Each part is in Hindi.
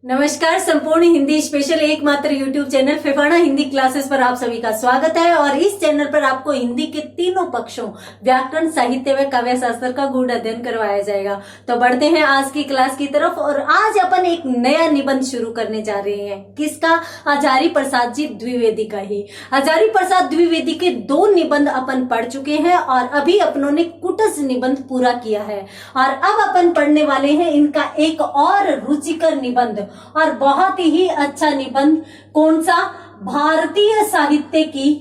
नमस्कार। संपूर्ण हिंदी स्पेशल एकमात्र YouTube channel Phefana Hindi classes पर आप सभी का स्वागत है। और इस चैनल पर आपको हिंदी के तीनों पक्षों व्याकरण, साहित्य व काव्य शास्त्र का गूढ़ अध्ययन करवाया जाएगा। तो बढ़ते हैं आज की क्लास की तरफ। और आज अपन एक नया निबंध शुरू करने जा रहे हैं। किसका? हजारी प्रसाद जी द्विवेदी का ही। हजारी प्रसाद द्विवेदी के 2 निबंध अपन पढ़ चुके हैं और अभी अपनों ने कुटस निबंध पूरा किया है। और अब अपन पढ़ने वाले हैं इनका एक और रुचिकर निबंध और बहुत ही अच्छा निबंध। कौन सा? भारतीय साहित्य की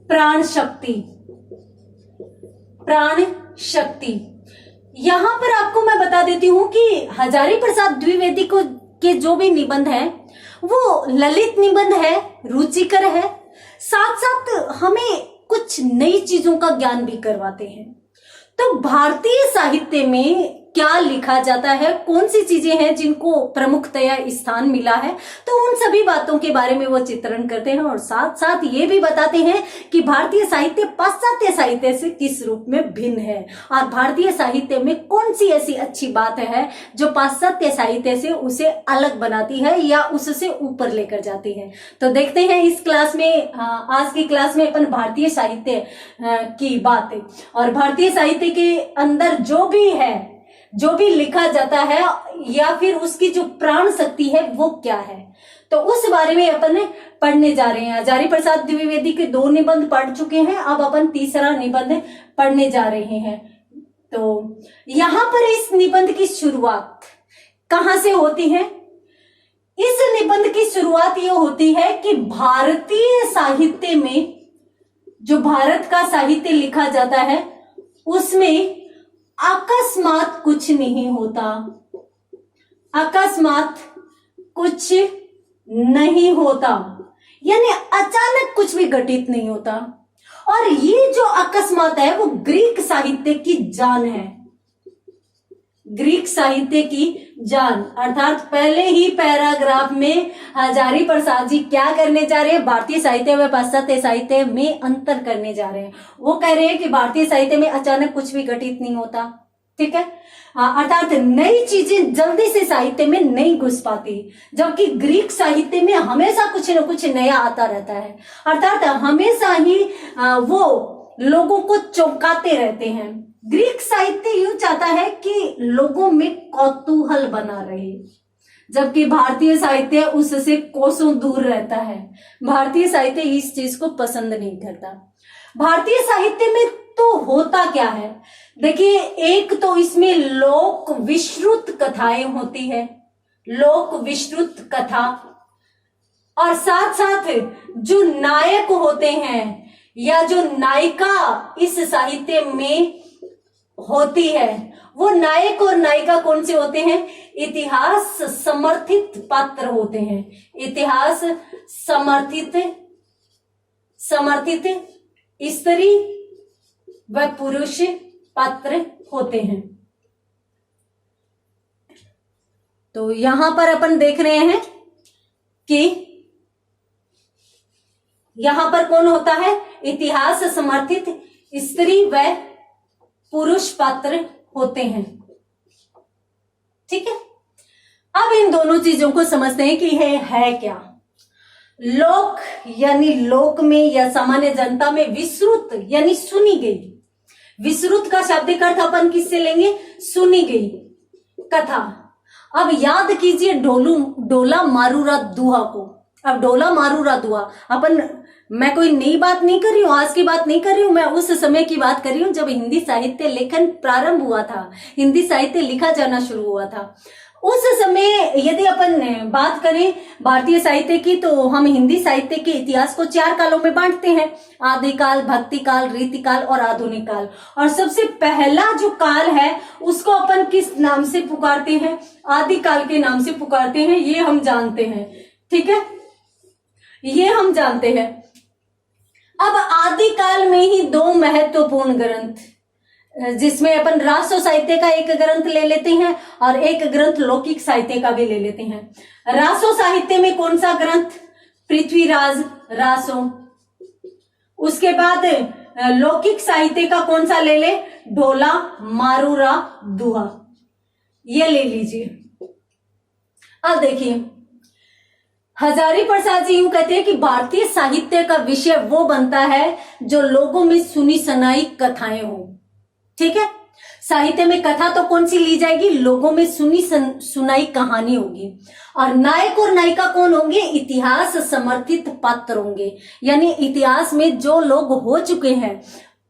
प्राण शक्ति। यहां पर आपको मैं बता देती हूं कि हजारी प्रसाद द्विवेदी को के जो भी निबंध है वो ललित निबंध है, रुचिकर है, साथ साथ हमें कुछ नई चीजों का ज्ञान भी करवाते हैं। तो भारतीय साहित्य में क्या लिखा जाता है, कौन सी चीजें हैं जिनको प्रमुखतया स्थान मिला है, तो उन सभी बातों के बारे में वो चित्रण करते हैं। और साथ साथ ये भी बताते हैं कि भारतीय साहित्य पाश्चात्य साहित्य से किस रूप में भिन्न है और भारतीय साहित्य में कौन सी ऐसी अच्छी बात है जो पाश्चात्य साहित्य से उसे अलग बनाती है या उससे ऊपर लेकर जाती है। तो देखते हैं इस क्लास में, आज की क्लास में अपन भारतीय साहित्य की बात और भारतीय साहित्य के अंदर जो भी लिखा जाता है या फिर उसकी जो प्राण शक्ति है वो क्या है, तो उस बारे में अपन पढ़ने जा रहे हैं। हजारी प्रसाद द्विवेदी के 2 निबंध पढ़ चुके हैं, अब अपन तीसरा निबंध पढ़ने जा रहे हैं। तो यहां पर इस निबंध की शुरुआत कहां से होती है? इस निबंध की शुरुआत ये होती है कि भारतीय साहित्य में जो भारत का साहित्य लिखा जाता है उसमें अकस्मात कुछ नहीं होता। अकस्मात कुछ नहीं होता यानी अचानक कुछ भी घटित नहीं होता। और ये जो अकस्मात है वो ग्रीक साहित्य की जान है। ग्रीक साहित्य की जान अर्थात पहले ही पैराग्राफ में हजारी प्रसाद जी क्या करने जा रहे हैं? भारतीय साहित्य व पाश्चात्य साहित्य में अंतर करने जा रहे हैं। वो कह रहे हैं कि भारतीय साहित्य में अचानक कुछ भी घटित नहीं होता, ठीक है, अर्थात नई चीजें जल्दी से साहित्य में नहीं घुस पाती, जबकि ग्रीक साहित्य में हमेशा कुछ न कुछ नया आता रहता है। अर्थात हमेशा ही वो लोगों को चौंकाते रहते हैं। ग्रीक साहित्य यूं चाहता है कि लोगों में कौतूहल बना रहे, जबकि भारतीय साहित्य उससे कोसों दूर रहता है। भारतीय साहित्य इस चीज को पसंद नहीं करता। भारतीय साहित्य में तो होता क्या है? देखिए, एक तो इसमें लोक विश्रुत कथाएं होती है, लोक विश्रुत कथा, और साथ साथ जो नायक होते हैं या जो नायिका इस साहित्य में होती है वो नायक और नायिका कौन से होते हैं? इतिहास समर्थित पात्र होते हैं। इतिहास समर्थित स्त्री व पुरुष पात्र होते हैं। तो यहां पर अपन देख रहे हैं कि यहां पर कौन होता है? इतिहास समर्थित स्त्री व पुरुष पात्र होते हैं, ठीक है। अब इन दोनों चीजों को समझते हैं कि है क्या। लोक यानी लोक में या सामान्य जनता में विश्रुत यानी सुनी गई। विश्रुत का शाब्दिक अर्थ अपन किससे लेंगे? सुनी गई कथा। अब याद कीजिए डोला मारूरा दुहा को। अब डोला मारूरा दुहा मैं कोई नई बात नहीं कर रही हूं, आज की बात नहीं कर रही हूं, मैं उस समय की बात कर रही हूं जब हिंदी साहित्य लेखन प्रारंभ हुआ था, हिंदी साहित्य लिखा जाना शुरू हुआ था। उस समय यदि अपन बात करें भारतीय साहित्य की तो हम हिंदी साहित्य के इतिहास को 4 कालों में बांटते हैं: आदिकाल, भक्तिकाल, रीतिकाल और आधुनिक काल। और सबसे पहला जो काल है उसको अपन किस नाम से पुकारते हैं? आदिकाल के नाम से पुकारते हैं, ये हम जानते हैं, ठीक है, ये हम जानते हैं। अब आदिकाल में ही 2 महत्वपूर्ण ग्रंथ, जिसमें अपन रासो साहित्य का एक ग्रंथ ले लेते हैं और एक ग्रंथ लौकिक साहित्य का भी ले लेते हैं। रासो साहित्य में कौन सा ग्रंथ? पृथ्वीराज रासो। उसके बाद लौकिक साहित्य का कौन सा ले ले? डोला मारूरा दुहा। ये ले लीजिए। अब देखिए, हजारी प्रसाद जी यूं कहते हैं कि भारतीय साहित्य का विषय वो बनता है जो लोगों में सुनी सुनाई कथाएं हो। ठीक है, साहित्य में कथा तो कौन सी ली जाएगी? लोगों में सुनी सुनाई कहानी होगी। और नायक और नायिका कौन होंगे? इतिहास समर्थित पात्र होंगे, यानी इतिहास में जो लोग हो चुके हैं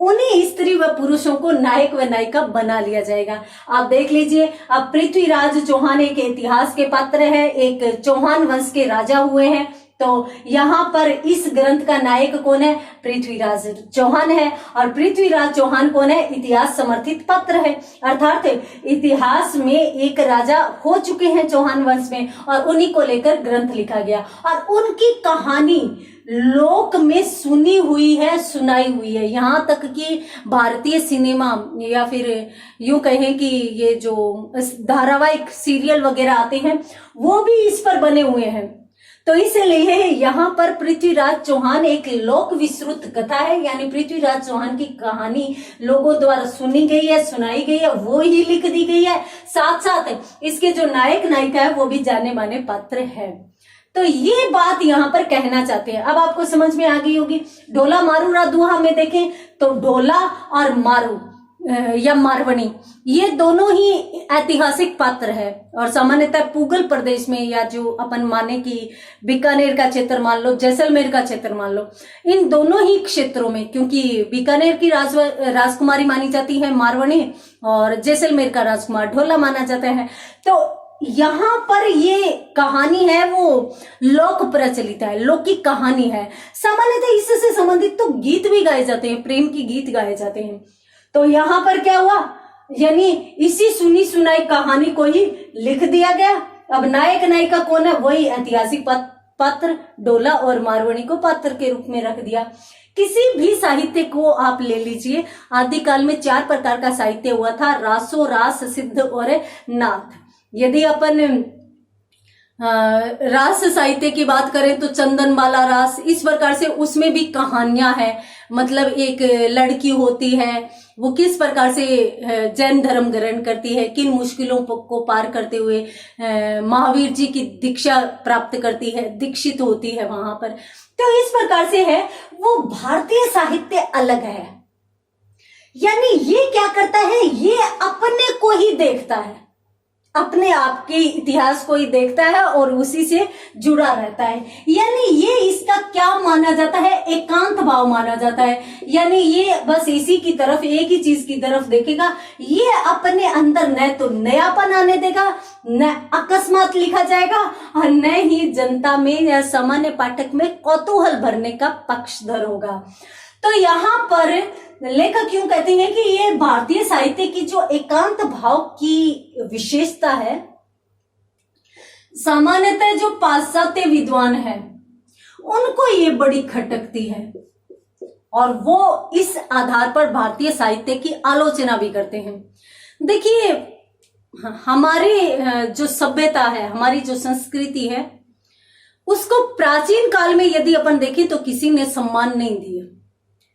उन्हीं स्त्री व पुरुषों को नायक व नायिका बना लिया जाएगा। आप देख लीजिए, अब पृथ्वीराज चौहान एक इतिहास के पात्र है, एक चौहान वंश के राजा हुए हैं। तो यहाँ पर इस ग्रंथ का नायक कौन है? पृथ्वीराज चौहान है। और पृथ्वीराज चौहान कौन है? इतिहास समर्थित पात्र है, अर्थात इतिहास में एक राजा हो चुके हैं चौहान वंश में, और उन्हीं को लेकर ग्रंथ लिखा गया। और उनकी कहानी लोक में सुनी हुई है, सुनाई हुई है। यहाँ तक कि भारतीय सिनेमा या फिर यूं कहें कि ये जो धारावाहिक सीरियल वगैरह आते हैं वो भी इस पर बने हुए हैं। तो इसलिए यहाँ पर पृथ्वीराज चौहान एक लोक विस्तृत कथा है, यानी पृथ्वीराज चौहान की कहानी लोगों द्वारा सुनी गई है, सुनाई गई है, वो ही लिख दी गई है। साथ साथ इसके जो नायक नायिका है वो भी जाने माने पात्र है। तो ये बात यहाँ पर कहना चाहते हैं। अब आपको समझ में आ गई होगी। ढोला मारू रा दुहा में देखें तो ढोला और मारू या मारवणी, ये दोनों ही ऐतिहासिक पात्र है। और सामान्यतः पूगल प्रदेश में, या जो अपन माने कि बीकानेर का क्षेत्र मान लो, जैसलमेर का क्षेत्र मान लो, इन दोनों ही क्षेत्रों में, क्योंकि बीकानेर की राजकुमारी मानी जाती है मारवणी, और जैसलमेर का राजकुमार ढोला माना जाता है। तो यहाँ पर ये कहानी है वो लोक प्रचलित है, लौकिक कहानी है। सामान्यतः इससे संबंधित तो गीत भी गाए जाते हैं, प्रेम की गीत गाए जाते हैं। तो यहाँ पर क्या हुआ, यानी इसी सुनी सुनाई कहानी को ही लिख दिया गया। अब नायक नायिका कौन है? वही ऐतिहासिक पात्र ढोला और मारवणी को पात्र के रूप में रख दिया। किसी भी साहित्य को आप ले लीजिए, आदिकाल में 4 प्रकार का साहित्य हुआ था, रासो, रास, सिद्ध और नाथ। यदि अपन रास साहित्य की बात करें तो चंदनबाला रास, इस प्रकार से उसमें भी कहानियां हैं। मतलब एक लड़की होती है, वो किस प्रकार से जैन धर्म ग्रहण करती है, किन मुश्किलों को पार करते हुए महावीर जी की दीक्षा प्राप्त करती है, दीक्षित होती है वहां पर। तो इस प्रकार से है वो भारतीय साहित्य अलग है। यानी ये क्या करता है, ये अपने को ही देखता है, अपने आप के इतिहास को ही देखता है और उसी से जुड़ा रहता है। यानी ये इसका क्या माना जाता है? एकांत भाव माना जाता है। यानी ये बस इसी की तरफ, एक ही चीज की तरफ देखेगा। ये अपने अंदर न तो नयापन आने देगा, न अकस्मात लिखा जाएगा, और न ही जनता में या सामान्य पाठक में कौतूहल भरने का पक्षधर होगा। तो यहाँ पर लेखक क्यों कहते हैं कि ये भारतीय साहित्य की जो एकांत भाव की विशेषता है, सामान्यतः जो पाश्चात्य विद्वान है उनको ये बड़ी खटकती है, और वो इस आधार पर भारतीय साहित्य की आलोचना भी करते हैं। देखिए, हमारी जो सभ्यता है, हमारी जो संस्कृति है, उसको प्राचीन काल में यदि अपन देखें तो किसी ने सम्मान नहीं दिया,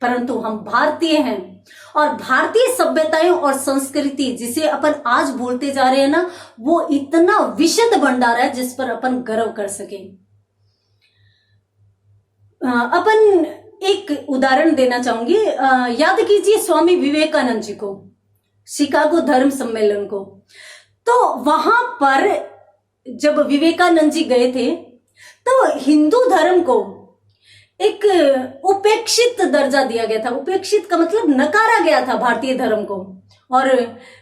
परंतु हम भारतीय हैं, और भारतीय सभ्यताएं और संस्कृति जिसे अपन आज बोलते जा रहे हैं ना, वो इतना विशद भंडार है जिस पर अपन गर्व कर सके। अपन एक उदाहरण देना चाहूंगी। याद कीजिए स्वामी विवेकानंद जी को, शिकागो धर्म सम्मेलन को। तो वहां पर जब विवेकानंद जी गए थे तो हिंदू धर्म को एक उपेक्षित दर्जा दिया गया था। उपेक्षित का मतलब नकारा गया था भारतीय धर्म को, और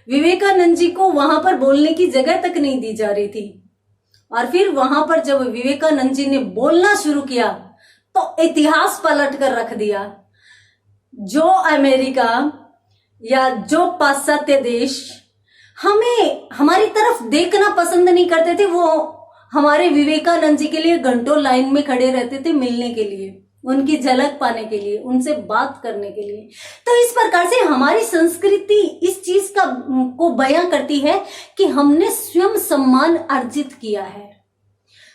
विवेकानंद जी को वहां पर बोलने की जगह तक नहीं दी जा रही थी। और फिर वहां पर जब विवेकानंद जी ने बोलना शुरू किया तो इतिहास पलट कर रख दिया। जो अमेरिका या जो पाश्चात्य देश हमें हमारी तरफ देखना पसंद नहीं करते थे, वो हमारे विवेकानंद जी के लिए घंटों लाइन में खड़े रहते थे मिलने के लिए, उनकी झलक पाने के लिए, उनसे बात करने के लिए। तो इस प्रकार से हमारी संस्कृति इस चीज को बयां करती है कि हमने स्वयं सम्मान अर्जित किया है।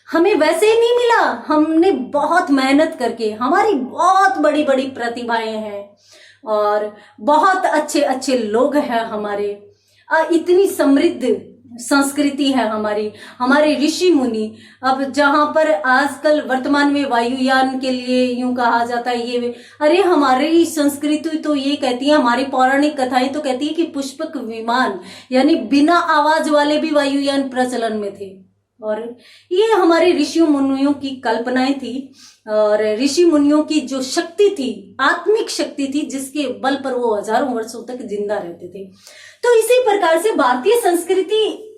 हमें वैसे ही नहीं मिला, हमने बहुत मेहनत करके, हमारी बहुत बड़ी बड़ी प्रतिभाएं हैं और बहुत अच्छे अच्छे लोग हैं हमारे, इतनी समृद्ध संस्कृति है हमारी, हमारे ऋषि मुनि। अब जहां पर आजकल वर्तमान में वायुयान के लिए यूं कहा जाता है, ये अरे हमारी संस्कृति तो ये कहती है, हमारी पौराणिक कथाएं तो कहती है कि पुष्पक विमान यानी बिना आवाज वाले भी वायुयान प्रचलन में थे। और ये हमारे ऋषि मुनियों की कल्पनाएं थी और ऋषि मुनियों की जो शक्ति थी, आत्मिक शक्ति थी, जिसके बल पर वो हजारों वर्षों तक जिंदा रहते थे। तो इसी प्रकार से भारतीय संस्कृति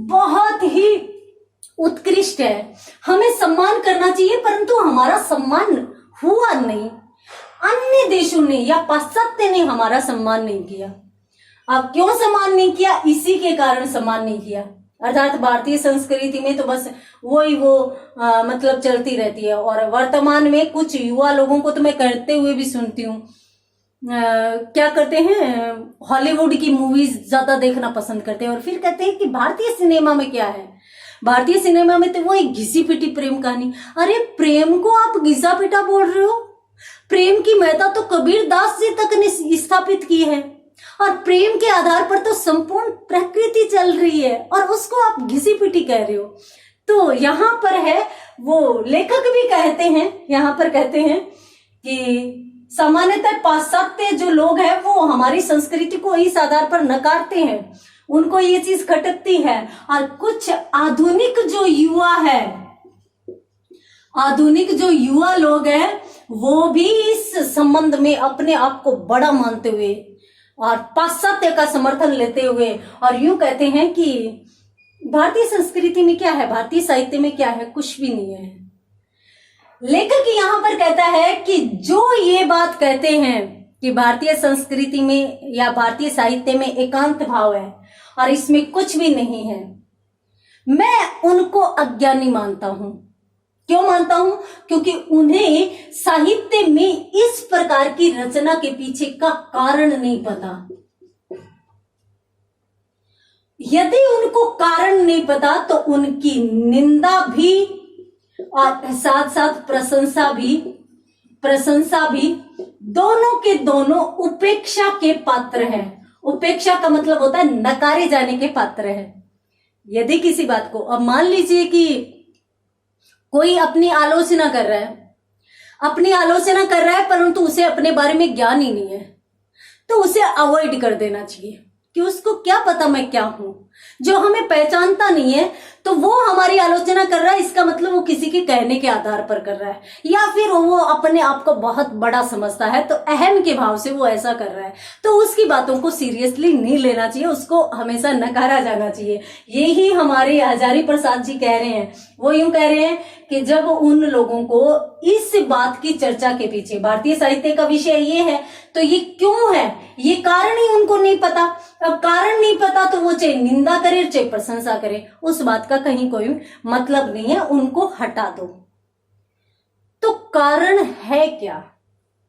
बहुत ही उत्कृष्ट है, हमें सम्मान करना चाहिए, परंतु हमारा सम्मान हुआ नहीं। अन्य देशों ने या पाश्चात्य ने हमारा सम्मान नहीं किया। अब क्यों सम्मान नहीं किया? इसी के कारण सम्मान नहीं किया। अर्थात भारतीय संस्कृति में तो बस वही मतलब चलती रहती है। और वर्तमान में कुछ युवा लोगों को तो मैं करते हुए भी सुनती हूँ, क्या करते हैं, हॉलीवुड की मूवीज ज्यादा देखना पसंद करते हैं और फिर कहते हैं कि भारतीय सिनेमा में क्या है, भारतीय सिनेमा में तो वो एक घिसी पिटी प्रेम कहानी। अरे प्रेम को आप घिसा पिटा बोल रहे हो? प्रेम की महत्ता तो कबीर दास जी तक ने स्थापित की है और प्रेम के आधार पर तो संपूर्ण प्रकृति चल रही है और उसको आप घिसी पिटी कह रहे हो। तो यहाँ पर है, वो लेखक भी कहते हैं, यहाँ पर कहते हैं कि सामान्यतः पाश्चात्य जो लोग हैं वो हमारी संस्कृति को इस आधार पर नकारते हैं, उनको ये चीज खटकती है। और कुछ आधुनिक जो युवा है, आधुनिक जो युवा लोग हैं वो भी इस संबंध में अपने आप को बड़ा मानते हुए और पाश्चात्य का समर्थन लेते हुए और यूं कहते हैं कि भारतीय संस्कृति में क्या है, भारतीय साहित्य में क्या है, कुछ भी नहीं है। लेखक यहां पर कहता है कि जो ये बात कहते हैं कि भारतीय संस्कृति में या भारतीय साहित्य में एकांत भाव है और इसमें कुछ भी नहीं है, मैं उनको अज्ञानी मानता हूं। क्यों मानता हूं? क्योंकि उन्हें साहित्य में इस प्रकार की रचना के पीछे का कारण नहीं पता। यदि उनको कारण नहीं पता तो उनकी निंदा भी और साथ साथ प्रशंसा भी दोनों के दोनों उपेक्षा के पात्र हैं। उपेक्षा का मतलब होता है नकारे जाने के पात्र है। यदि किसी बात को, अब मान लीजिए कि कोई अपनी आलोचना कर रहा है परंतु उसे अपने बारे में ज्ञान ही नहीं है, तो उसे अवॉइड कर देना चाहिए कि उसको क्या पता मैं क्या हूं। जो हमें पहचानता नहीं है तो वो हमारी आलोचना कर रहा है, इसका मतलब वो किसी के कहने के आधार पर कर रहा है या फिर वो अपने आप को बहुत बड़ा समझता है तो अहम के भाव से वो ऐसा कर रहा है। तो उसकी बातों को सीरियसली नहीं लेना चाहिए, उसको हमेशा नकारा जाना चाहिए। यही हमारे हजारी प्रसाद जी कह रहे हैं। वो यूं कह रहे हैं कि जब उन लोगों को इस बात की चर्चा के पीछे भारतीय साहित्य का विषय ये है तो ये क्यों है, ये कारण ही उनको नहीं पता। अब कारण नहीं पता तो वो चाहे निंदा करे चाहे प्रशंसा करे, उस बात का कहीं कोई मतलब नहीं है, उनको हटा दो। तो कारण है क्या,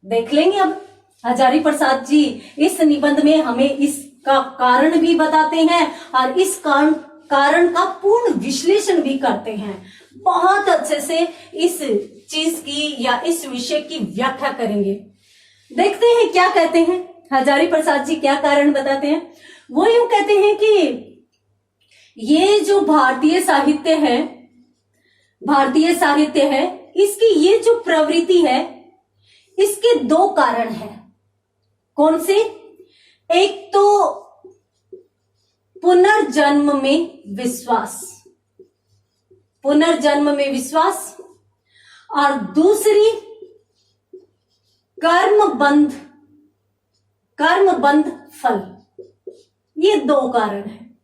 देख लेंगे। अब हजारी प्रसाद जी इस निबंध में हमें इसका कारण भी बताते हैं और इस कारण का पूर्ण विश्लेषण भी करते हैं। बहुत अच्छे से इस चीज की या इस विषय की व्याख्या करेंगे। देखते हैं क्या कहते हैं हजारी प्रसाद जी, क्या कारण बताते हैं। वो यूं कहते हैं कि ये जो भारतीय साहित्य है इसकी ये जो प्रवृत्ति है इसके दो कारण हैं। कौन से? एक तो पुनर्जन्म में विश्वास और दूसरी कर्मबंध फल। ये दो कारण हैं।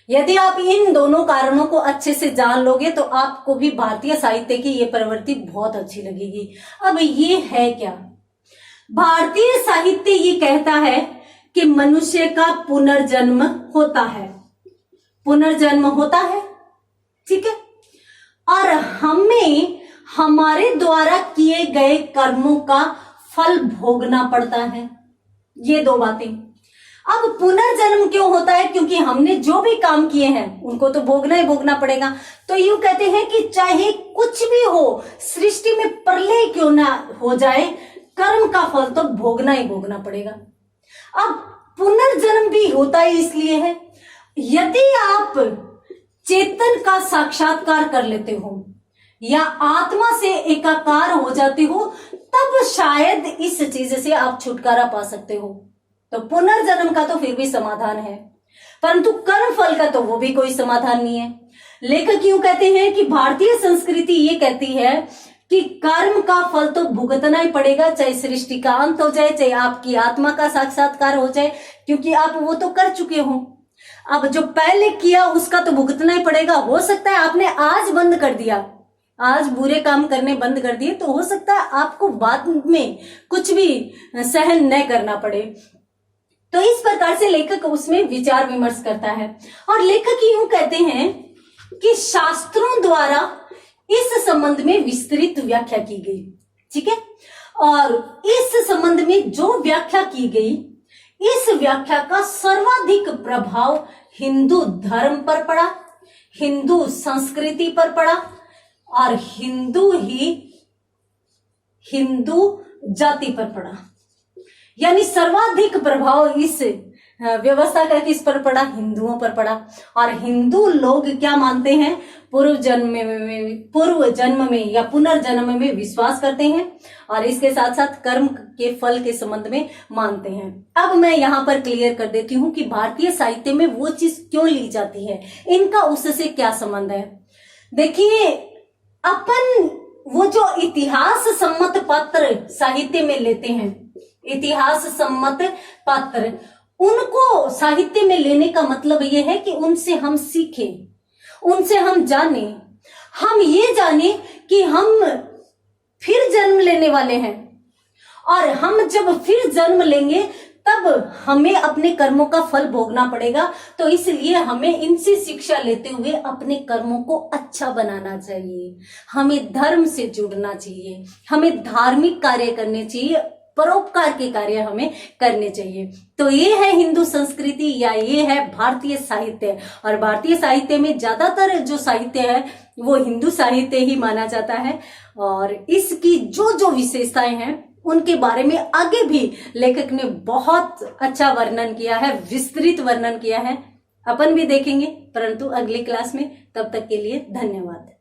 यदि आप इन दोनों कारणों को अच्छे से जान लोगे तो आपको भी भारतीय साहित्य की ये प्रवृत्ति बहुत अच्छी लगेगी। अब ये है क्या? भारतीय साहित्य ये कहता है कि मनुष्य का पुनर्जन्म होता है, ठीक है, और हमें हमारे द्वारा किए गए कर्मों का फल भोगना पड़ता है। ये दो बातें। अब पुनर्जन्म क्यों होता है? क्योंकि हमने जो भी काम किए हैं उनको तो भोगना ही भोगना पड़ेगा। तो यूं कहते हैं कि चाहे कुछ भी हो, सृष्टि में प्रलय क्यों ना हो जाए, कर्म का फल तो भोगना ही भोगना पड़ेगा। अब पुनर्जन्म भी होता ही इसलिए है, यदि आप चेतन का साक्षात्कार कर लेते हो या आत्मा से एकाकार हो जाते हो, तब शायद इस चीज से आप छुटकारा पा सकते हो। तो पुनर्जन्म का तो फिर भी समाधान है, परंतु कर्म फल का तो वो भी कोई समाधान नहीं है। लेखक यूं कहते हैं कि भारतीय संस्कृति ये कहती है कि कर्म का फल तो भुगतना ही पड़ेगा, चाहे सृष्टि का अंत हो जाए, चाहे आपकी आत्मा का साक्षात्कार हो जाए, क्योंकि आप वो तो कर चुके हो। अब जो पहले किया उसका तो भुगतना ही पड़ेगा। हो सकता है आपने आज बंद कर दिया, आज बुरे काम करने बंद कर दिए, तो हो सकता है आपको बाद में कुछ भी सहन न करना पड़े। तो इस प्रकार से लेखक उसमें विचार विमर्श करता है और लेखक यूं कहते हैं कि शास्त्रों द्वारा इस संबंध में विस्तृत व्याख्या की गई। ठीक है, और इस संबंध में जो व्याख्या की गई, इस व्याख्या का सर्वाधिक प्रभाव हिंदू धर्म पर पड़ा, हिंदू संस्कृति पर पड़ा और हिंदू जाति पर पड़ा। यानी सर्वाधिक प्रभाव इस व्यवस्था का किस पर पड़ा? हिंदुओं पर पड़ा। और हिंदू लोग क्या मानते हैं? पूर्व जन्म में या पुनर्जन्म में विश्वास करते हैं और इसके साथ साथ कर्म के फल के संबंध में मानते हैं। अब मैं यहाँ पर क्लियर कर देती हूँ कि भारतीय साहित्य में वो चीज क्यों ली जाती है, इनका उससे क्या संबंध है। देखिए, अपन वो जो इतिहास सम्मत पात्र साहित्य में लेते हैं, इतिहास सम्मत पात्र, उनको साहित्य में लेने का मतलब ये है कि उनसे हम सीखें, उनसे हम जाने, हम ये जाने कि हम फिर जन्म लेने वाले हैं और हम जब फिर जन्म लेंगे तब हमें अपने कर्मों का फल भोगना पड़ेगा। तो इसलिए हमें इनसे शिक्षा लेते हुए अपने कर्मों को अच्छा बनाना चाहिए, हमें धर्म से जुड़ना चाहिए, हमें धार्मिक कार्य करने चाहिए, परोपकार के कार्य हमें करने चाहिए। तो ये है हिंदू संस्कृति या ये है भारतीय साहित्य। और भारतीय साहित्य में ज्यादातर जो साहित्य है वो हिंदू साहित्य ही माना जाता है और इसकी जो जो विशेषताएं हैं उनके बारे में आगे भी लेखक ने बहुत अच्छा वर्णन किया है, विस्तृत वर्णन किया है। अपन भी देखेंगे परंतु अगली क्लास में। तब तक के लिए धन्यवाद।